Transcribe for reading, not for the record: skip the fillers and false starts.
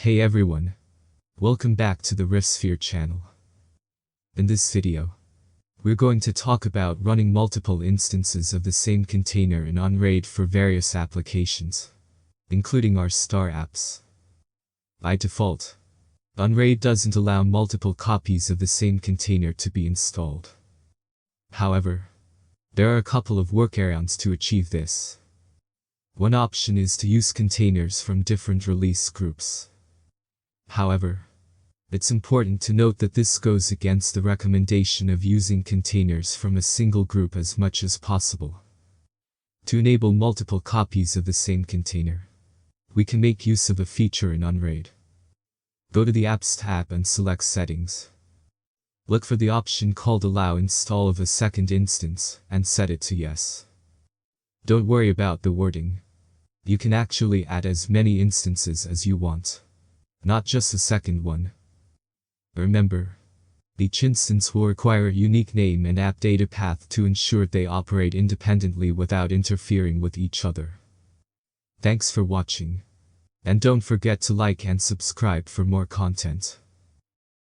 Hey everyone, welcome back to the Riffsphere channel. In this video, we're going to talk about running multiple instances of the same container in Unraid for various applications, including our star apps. By default, Unraid doesn't allow multiple copies of the same container to be installed. However, there are a couple of workarounds to achieve this. One option is to use containers from different release groups. However, it's important to note that this goes against the recommendation of using containers from a single group as much as possible. To enable multiple copies of the same container, we can make use of a feature in Unraid. Go to the Apps tab and select Settings. Look for the option called Allow Install of a second instance and set it to Yes. Don't worry about the wording. You can actually add as many instances as you want, not just a second one. Remember, each instance will require a unique name and app data path to ensure they operate independently without interfering with each other. Thanks for watching, and don't forget to like and subscribe for more content.